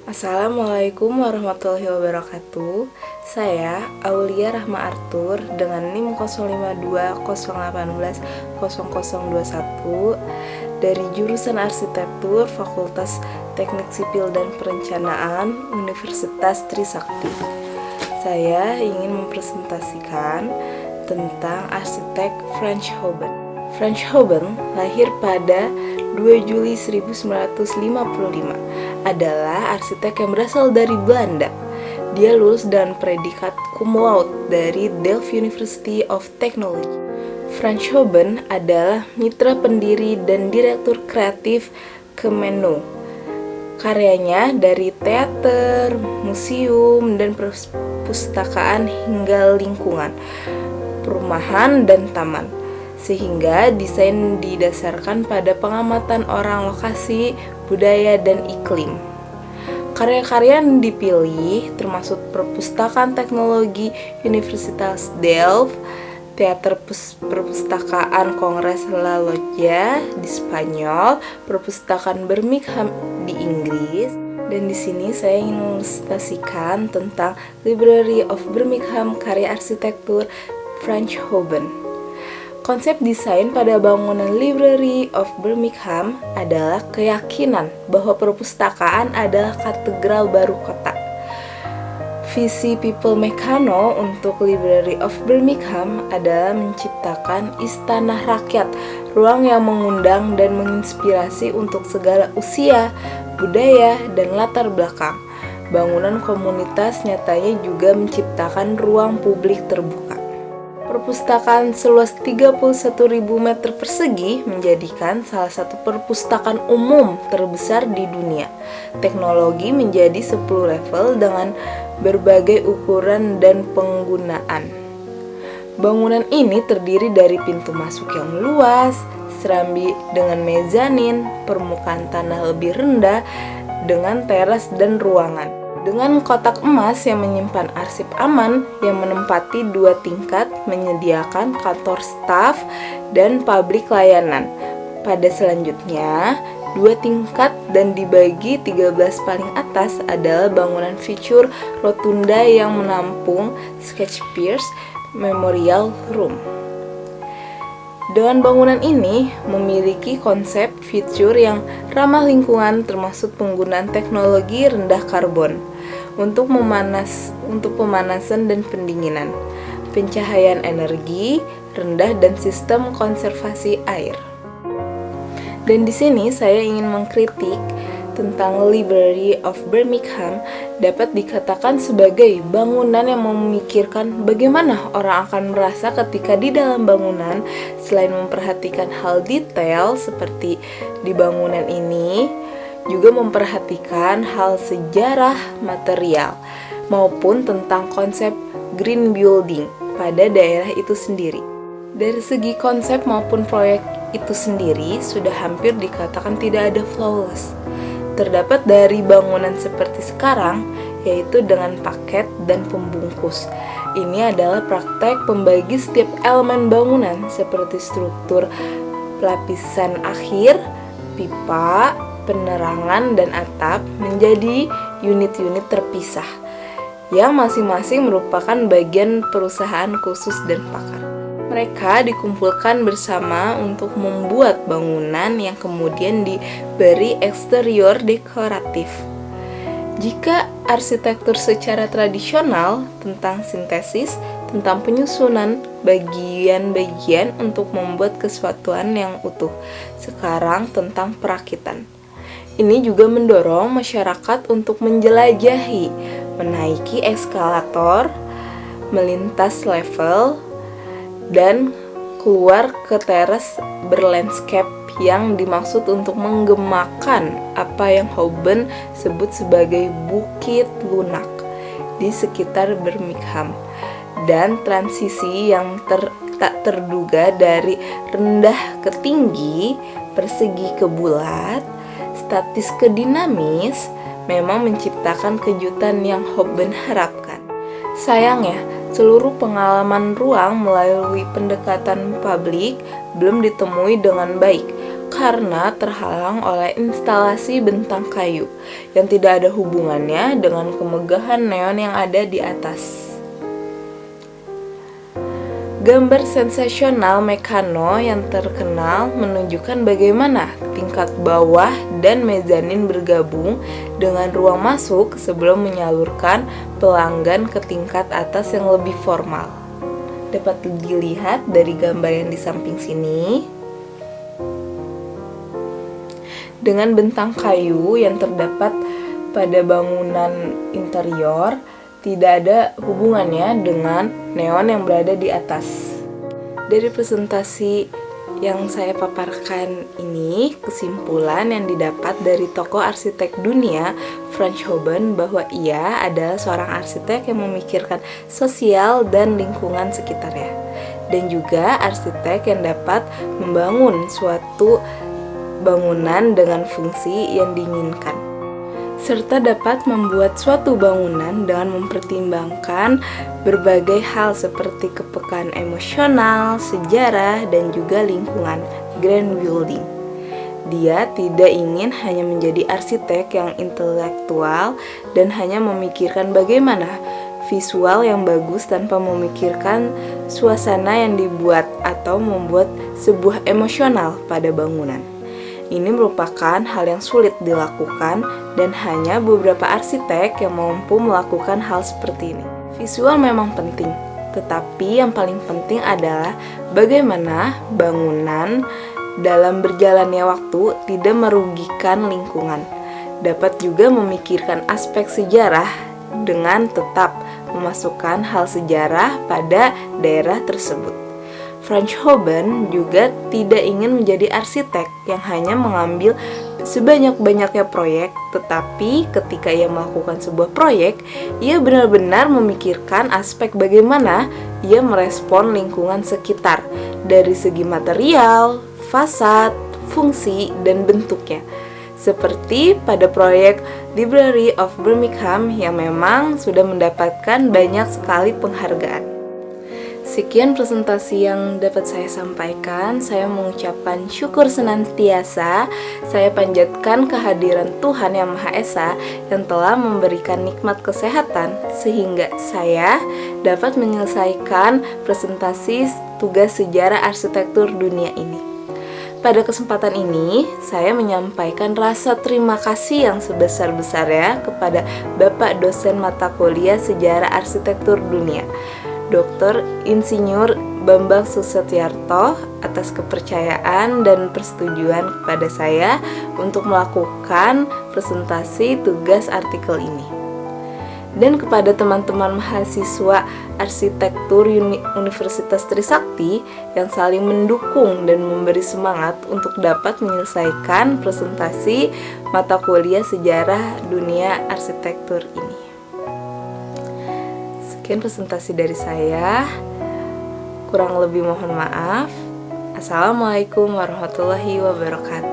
Assalamualaikum warahmatullahi wabarakatuh. Saya Aulia Rahma Arthur dengan NIM 0520180021 dari jurusan Arsitektur Fakultas Teknik Sipil dan Perencanaan Universitas Trisakti. Saya ingin mempresentasikan tentang arsitek Frans Houben. Frans Houben lahir pada 2 Juli 1955, adalah arsitek yang berasal dari Belanda. Dia lulus dengan predikat cum laude dari Delft University of Technology. Frans Houben adalah mitra pendiri dan direktur kreatif Kemennu. Karyanya dari teater, museum, dan perpustakaan hingga lingkungan, perumahan, dan taman. Sehingga desain didasarkan pada pengamatan orang, lokasi, budaya, dan iklim. Karya-karya yang dipilih termasuk perpustakaan teknologi Universitas Delft, teater perpustakaan Kongres La Loggia di Spanyol, perpustakaan Birmingham di Inggris, dan di sini saya ingin mengilustrasikan tentang Library of Birmingham karya arsitektur Frans Houben. Konsep desain pada bangunan Library of Birmingham adalah keyakinan bahwa perpustakaan adalah katedral baru kota. Visi People Meccano untuk Library of Birmingham adalah menciptakan istana rakyat, ruang yang mengundang dan menginspirasi untuk segala usia, budaya, dan latar belakang. Bangunan komunitas nyatanya juga menciptakan ruang publik terbuka. Perpustakaan seluas 31.000 meter persegi menjadikan salah satu perpustakaan umum terbesar di dunia. Teknologi menjadi 10 level dengan berbagai ukuran dan penggunaan. Bangunan ini terdiri dari pintu masuk yang luas, serambi dengan mezanin, permukaan tanah lebih rendah, dengan teras dan ruangan. Dengan kotak emas yang menyimpan arsip aman yang menempati 2 tingkat, menyediakan kantor staf dan pabrik layanan. Pada selanjutnya, 2 tingkat dan dibagi 13 paling atas adalah bangunan fitur rotunda yang menampung Shakespeare's Memorial Room. Dengan bangunan ini memiliki konsep fitur yang ramah lingkungan termasuk penggunaan teknologi rendah karbon untuk pemanasan dan pendinginan, pencahayaan energi rendah dan sistem konservasi air. Dan di sini saya ingin mengkritik tentang Library of Birmingham dapat dikatakan sebagai bangunan yang memikirkan bagaimana orang akan merasa ketika di dalam bangunan. Selain memperhatikan hal detail seperti di bangunan ini, juga memperhatikan hal sejarah material maupun tentang konsep green building pada daerah itu sendiri. Dari segi konsep maupun proyek itu sendiri sudah hampir dikatakan tidak ada flawless. Terdapat dari bangunan seperti sekarang, yaitu dengan paket dan pembungkus. Ini adalah praktek pembagi setiap elemen bangunan seperti struktur lapisan akhir, pipa, penerangan, dan atap menjadi unit-unit terpisah yang masing-masing merupakan bagian perusahaan khusus dan pakar. Mereka dikumpulkan bersama untuk membuat bangunan yang kemudian diberi eksterior dekoratif. Jika arsitektur secara tradisional tentang sintesis, tentang penyusunan bagian-bagian untuk membuat kesatuan yang utuh, sekarang tentang perakitan. Ini juga mendorong masyarakat untuk menjelajahi, menaiki eskalator, melintas level, dan keluar ke teras berlandscape yang dimaksud untuk menggemakan apa yang Houben sebut sebagai bukit lunak di sekitar Birmingham, dan transisi yang tak terduga dari rendah ke tinggi, persegi ke bulat, statis ke dinamis memang menciptakan kejutan yang Houben harapkan. Sayangnya, seluruh pengalaman ruang melalui pendekatan publik belum ditemui dengan baik. karena terhalang oleh instalasi bentang kayu yang tidak ada hubungannya dengan kemegahan neon yang ada di atas. Gambar sensasional Meccano yang terkenal menunjukkan bagaimana tingkat bawah dan mezanin bergabung dengan ruang masuk sebelum menyalurkan pelanggan ke tingkat atas yang lebih formal. Dapat dilihat dari gambar yang di samping sini. Dengan bentang kayu yang terdapat pada bangunan interior, tidak ada hubungannya dengan neon yang berada di atas. Dari presentasi yang saya paparkan ini, kesimpulan yang didapat dari tokoh arsitek dunia, Franz Houben, bahwa ia adalah seorang arsitek yang memikirkan sosial dan lingkungan sekitarnya, dan juga arsitek yang dapat membangun suatu bangunan dengan fungsi yang diinginkan, serta dapat membuat suatu bangunan dengan mempertimbangkan berbagai hal seperti kepekaan emosional, sejarah, dan juga lingkungan, grand building. Dia tidak ingin hanya menjadi arsitek yang intelektual dan hanya memikirkan bagaimana visual yang bagus tanpa memikirkan suasana yang dibuat atau membuat sebuah emosional pada bangunan. Ini merupakan hal yang sulit dilakukan dan hanya beberapa arsitek yang mampu melakukan hal seperti ini. Visual memang penting, tetapi yang paling penting adalah bagaimana bangunan dalam berjalannya waktu tidak merugikan lingkungan. Dapat juga memikirkan aspek sejarah dengan tetap memasukkan hal sejarah pada daerah tersebut. Franz Houben juga tidak ingin menjadi arsitek yang hanya mengambil sebanyak-banyaknya proyek, tetapi ketika ia melakukan sebuah proyek, ia benar-benar memikirkan aspek bagaimana ia merespon lingkungan sekitar dari segi material, fasad, fungsi, dan bentuknya. Seperti pada proyek Library of Birmingham yang memang sudah mendapatkan banyak sekali penghargaan. Sekian presentasi yang dapat saya sampaikan. Saya mengucapkan syukur senantiasa. Saya panjatkan kehadiran Tuhan Yang Maha Esa yang telah memberikan nikmat kesehatan sehingga saya dapat menyelesaikan presentasi tugas sejarah arsitektur dunia ini. Pada kesempatan ini, saya menyampaikan rasa terima kasih yang sebesar-besarnya kepada Bapak dosen mata kuliah Sejarah Arsitektur Dunia, Dr. Insinyur Bambang Susetyarto, atas kepercayaan dan persetujuan kepada saya untuk melakukan presentasi tugas artikel ini. Dan kepada teman-teman mahasiswa arsitektur Universitas Trisakti yang saling mendukung dan memberi semangat untuk dapat menyelesaikan presentasi mata kuliah Sejarah Dunia Arsitektur ini. Sekian presentasi dari saya, kurang lebih mohon maaf. Assalamualaikum warahmatullahi wabarakatuh.